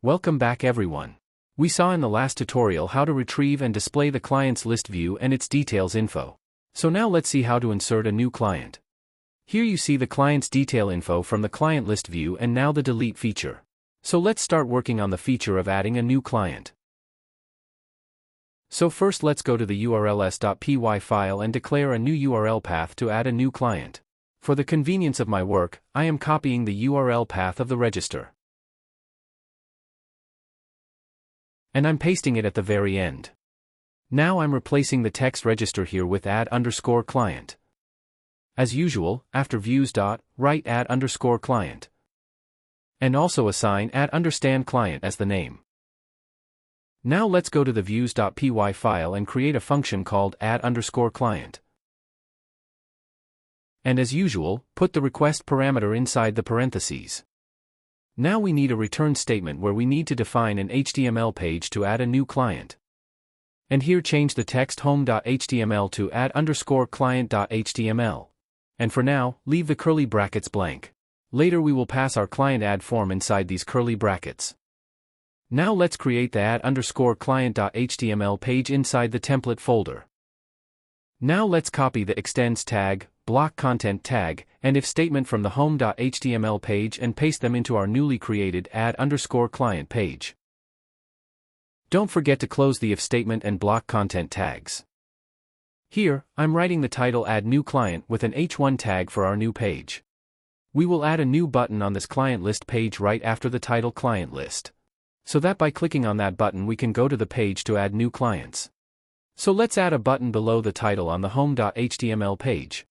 Welcome back everyone. We saw in the last tutorial how to retrieve and display the client's list view and its details info. So now let's see how to insert a new client. Here you see the client's detail info from the client list view and now the delete feature. So let's start working on the feature of adding a new client. So first let's go to the urls.py file and declare a new URL path to add a new client. For the convenience of my work, I am copying the URL path of the register. And I'm pasting it at the very end. Now I'm replacing the text register here with add_client. As usual, after views write add_client. And also assign add_client as the name. Now let's go to the views.py file and create a function called add_client. And as usual, put the request parameter inside the parentheses. Now we need a return statement where we need to define an HTML page to add a new client. And here change the text home.html to add_client.html. And for now, leave the curly brackets blank. Later we will pass our client add form inside these curly brackets. Now let's create the add_client.html page inside the template folder. Now let's copy the extends tag, block content tag, and if statement from the home.html page and paste them into our newly created add_client page. Don't forget to close the if statement and block content tags. Here, I'm writing the title add new client with an h1 tag for our new page. We will add a new button on this client list page right after the title client list. So that by clicking on that button we can go to the page to add new clients. So let's add a button below the title on the home.html page.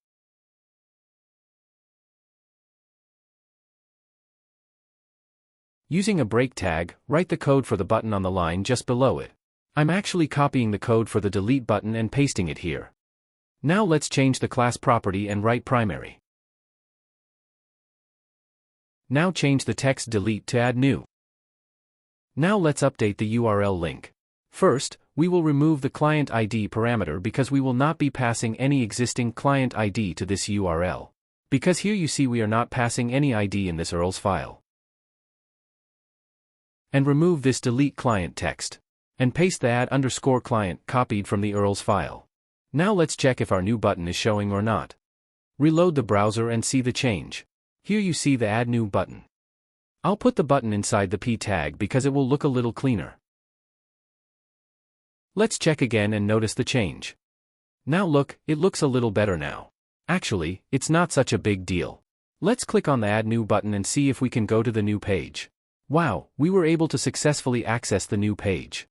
Using a break tag, write the code for the button on the line just below it. I'm actually copying the code for the delete button and pasting it here. Now let's change the class property and write primary. Now change the text delete to add new. Now let's update the URL link. First, we will remove the client ID parameter because we will not be passing any existing client ID to this URL. Because here you see we are not passing any ID in this URLs file. And remove this delete client text. And paste the add_client copied from the URLs file. Now let's check if our new button is showing or not. Reload the browser and see the change. Here you see the add new button. I'll put the button inside the P tag because it will look a little cleaner. Let's check again and notice the change. Now look, it looks a little better now. Actually, it's not such a big deal. Let's click on the add new button and see if we can go to the new page. Wow, we were able to successfully access the new page.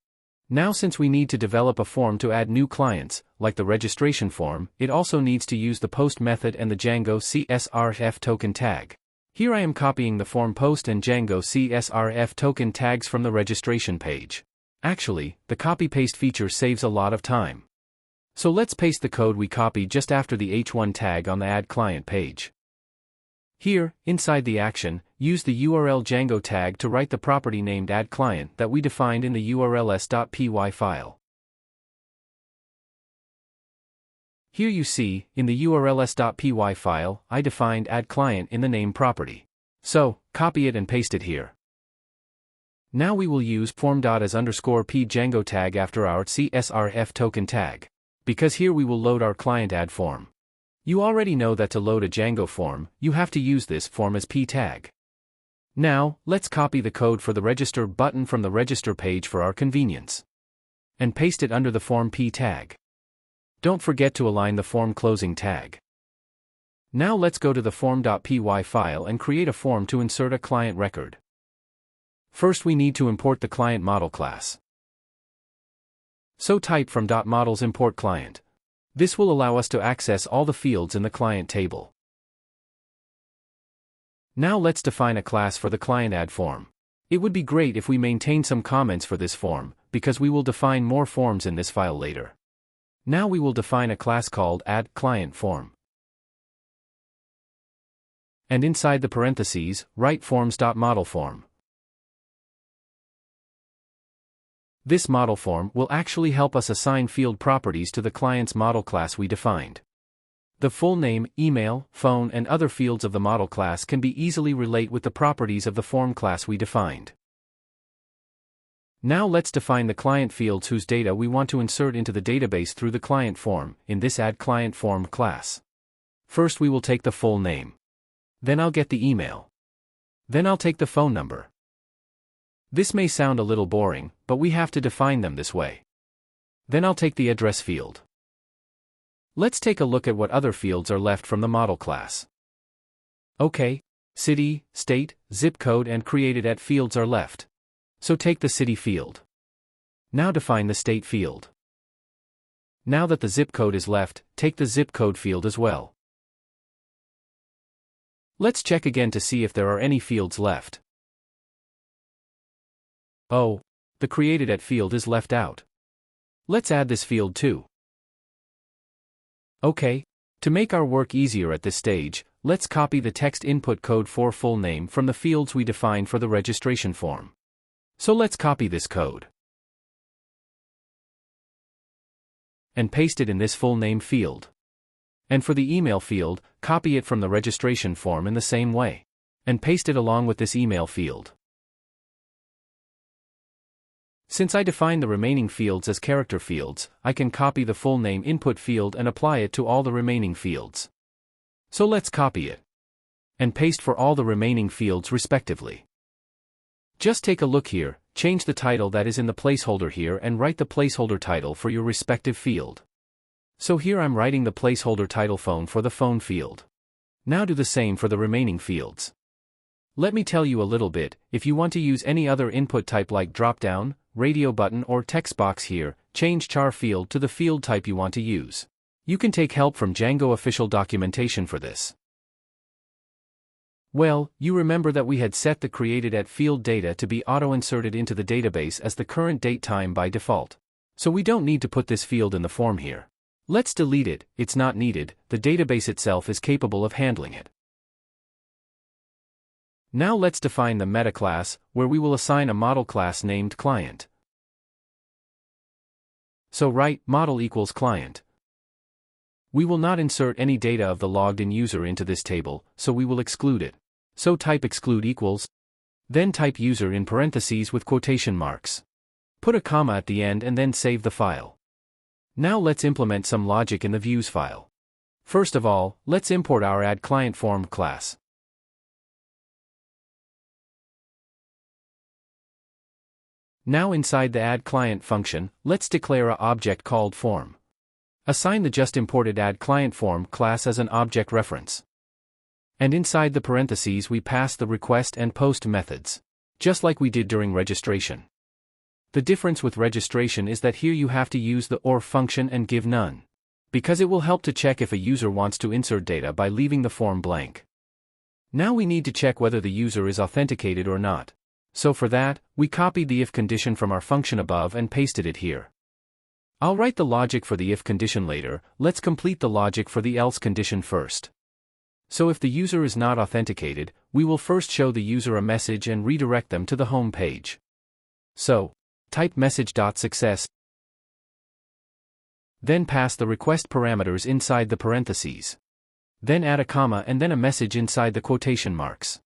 Now since we need to develop a form to add new clients, like the registration form, it also needs to use the post method and the Django CSRF token tag. Here I am copying the form post and Django CSRF token tags from the registration page. Actually, the copy-paste feature saves a lot of time. So let's paste the code we copied just after the h1 tag on the add client page. Here, inside the action, use the URL Django tag to write the property named addClient that we defined in the urls.py file. Here you see, in the urls.py file, I defined addClient in the name property. So, copy it and paste it here. Now we will use form.as_p Django tag after our CSRF token tag. Because here we will load our client add form. You already know that to load a Django form, you have to use this form as p tag. Now, let's copy the code for the register button from the register page for our convenience. And paste it under the form p tag. Don't forget to align the form closing tag. Now let's go to the form.py file and create a form to insert a client record. First we need to import the client model class. So type from .models import client. This will allow us to access all the fields in the client table. Now let's define a class for the client add form. It would be great if we maintain some comments for this form, because we will define more forms in this file later. Now we will define a class called addClientForm. And inside the parentheses, write forms.modelForm. This model form will actually help us assign field properties to the client's model class we defined. The full name, email, phone and other fields of the model class can be easily relate with the properties of the form class we defined. Now let's define the client fields whose data we want to insert into the database through the client form, in this addClientForm class. First we will take the full name. Then I'll get the email. Then I'll take the phone number. This may sound a little boring, but we have to define them this way. Then I'll take the address field. Let's take a look at what other fields are left from the model class. Okay, city, state, zip code and created@ fields are left. So take the city field. Now define the state field. Now that the zip code is left, take the zip code field as well. Let's check again to see if there are any fields left. Oh, the created@ field is left out. Let's add this field too. Okay, to make our work easier at this stage, let's copy the text input code for full name from the fields we defined for the registration form. So let's copy this code and paste it in this full name field. And for the email field, copy it from the registration form in the same way and paste it along with this email field. Since I defined the remaining fields as character fields, I can copy the full name input field and apply it to all the remaining fields. So let's copy it and paste for all the remaining fields respectively. Just take a look here, change the title that is in the placeholder here and write the placeholder title for your respective field. So here I'm writing the placeholder title phone for the phone field. Now do the same for the remaining fields. Let me tell you a little bit, if you want to use any other input type like drop-down, radio button or text box here, change char field to the field type you want to use. You can take help from Django official documentation for this. Well, you remember that we had set the created@ field data to be auto-inserted into the database as the current date time by default. So we don't need to put this field in the form here. Let's delete it, it's not needed, the database itself is capable of handling it. Now let's define the meta class, where we will assign a model class named client. So write model equals client. We will not insert any data of the logged in user into this table, so we will exclude it. So type exclude equals, then type user in parentheses with quotation marks. Put a comma at the end and then save the file. Now let's implement some logic in the views file. First of all, let's import our addClientForm class. Now inside the addClient function, let's declare an object called form. Assign the just imported addClientForm class as an object reference. And inside the parentheses we pass the request and post methods, just like we did during registration. The difference with registration is that here you have to use the OR function and give none, because it will help to check if a user wants to insert data by leaving the form blank. Now we need to check whether the user is authenticated or not. So for that, we copied the if condition from our function above and pasted it here. I'll write the logic for the if condition later, let's complete the logic for the else condition first. So if the user is not authenticated, we will first show the user a message and redirect them to the home page. So, type message.success, then pass the request parameters inside the parentheses. Then add a comma and then a message inside the quotation marks.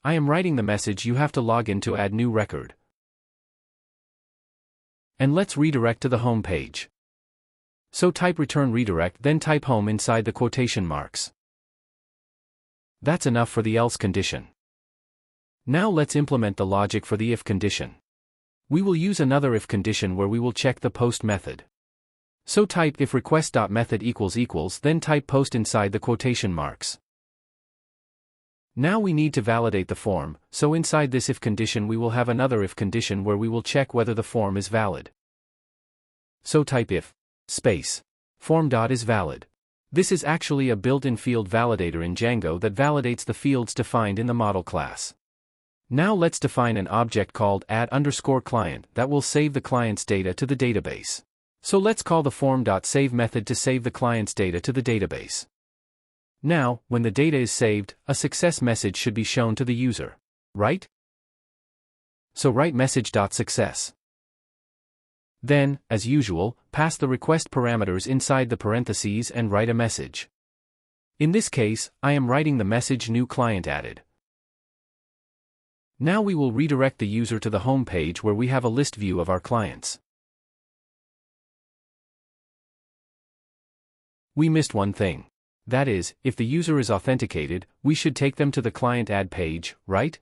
I am writing the message you have to log in to add new record. And let's redirect to the home page. So type return redirect then type home inside the quotation marks. That's enough for the else condition. Now let's implement the logic for the if condition. We will use another if condition where we will check the post method. So type if request.method equals then type post inside the quotation marks. Now we need to validate the form, so inside this if condition we will have another if condition where we will check whether the form is valid. So type if space form.is valid. This is actually a built-in field validator in Django that validates the fields defined in the model class. Now let's define an object called add_client that will save the client's data to the database. So let's call the form.save method to save the client's data to the database. Now, when the data is saved, a success message should be shown to the user, right? So write message.success. Then, as usual, pass the request parameters inside the parentheses and write a message. In this case, I am writing the message new client added. Now we will redirect the user to the home page where we have a list view of our clients. We missed one thing. That is, if the user is authenticated, we should take them to the client add page, right?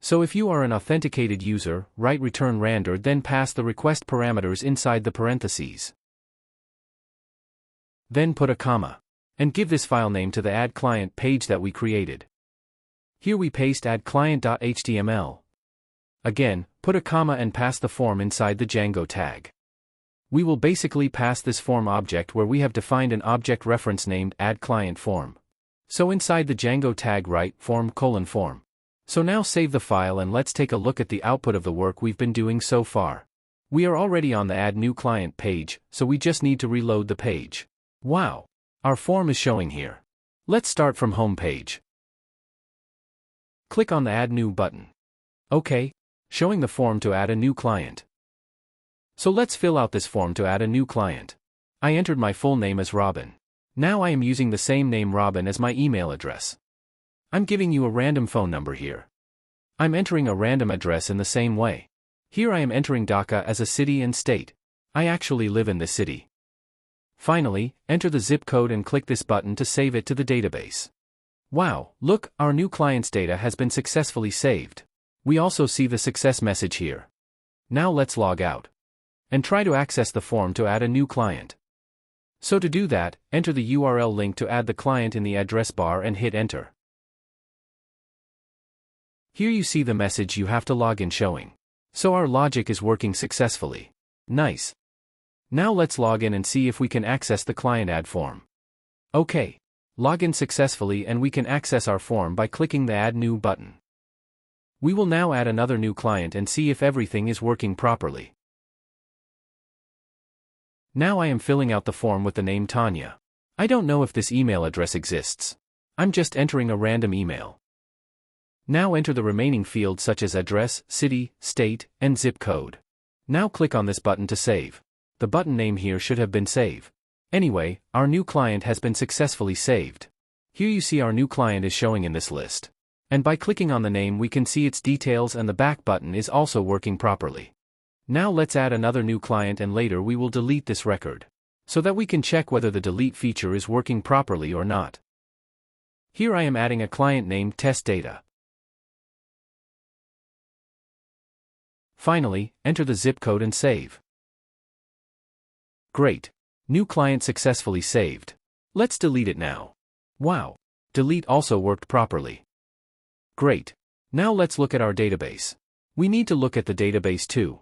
So if you are an authenticated user, write return random, then pass the request parameters inside the parentheses. Then put a comma. And give this file name to the add client page that we created. Here we paste add client.html. Again, put a comma and pass the form inside the Django tag. We will basically pass this form object where we have defined an object reference named add client form. So inside the Django tag write form:form. So now save the file and let's take a look at the output of the work we've been doing so far. We are already on the add new client page, so we just need to reload the page. Wow! Our form is showing here. Let's start from home page. Click on the Add New button. OK. Showing the form to add a new client. So let's fill out this form to add a new client. I entered my full name as Robin. Now I am using the same name Robin as my email address. I'm giving you a random phone number here. I'm entering a random address in the same way. Here I am entering Dhaka as a city and state. I actually live in this city. Finally, enter the zip code and click this button to save it to the database. Wow, look, our new client's data has been successfully saved. We also see the success message here. Now let's log out. And try to access the form to add a new client. So to do that, enter the URL link to add the client in the address bar and hit enter. Here you see the message you have to log in showing. So our logic is working successfully. Nice. Now let's log in and see if we can access the client add form. OK. Log in successfully and we can access our form by clicking the Add New button. We will now add another new client and see if everything is working properly. Now I am filling out the form with the name Tanya. I don't know if this email address exists. I'm just entering a random email. Now enter the remaining fields such as address, city, state, and zip code. Now click on this button to save. The button name here should have been save. Anyway, our new client has been successfully saved. Here you see our new client is showing in this list. And by clicking on the name we can see its details and the back button is also working properly. Now let's add another new client and later we will delete this record. So that we can check whether the delete feature is working properly or not. Here I am adding a client named test data. Finally, enter the zip code and save. Great. New client successfully saved. Let's delete it now. Wow. Delete also worked properly. Great. Now let's look at our database. We need to look at the database too.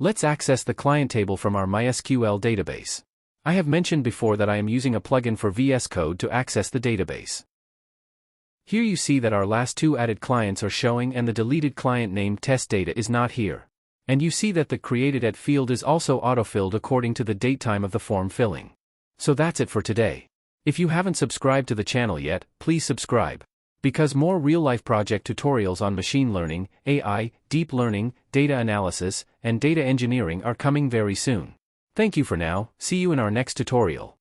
Let's access the client table from our MySQL database. I have mentioned before that I am using a plugin for VS Code to access the database. Here you see that our last two added clients are showing and the deleted client named test data is not here. And you see that the created at field is also autofilled according to the date time of the form filling. So that's it for today. If you haven't subscribed to the channel yet, please subscribe. Because more real-life project tutorials on machine learning, AI, deep learning, data analysis, and data engineering are coming very soon. Thank you for now, see you in our next tutorial.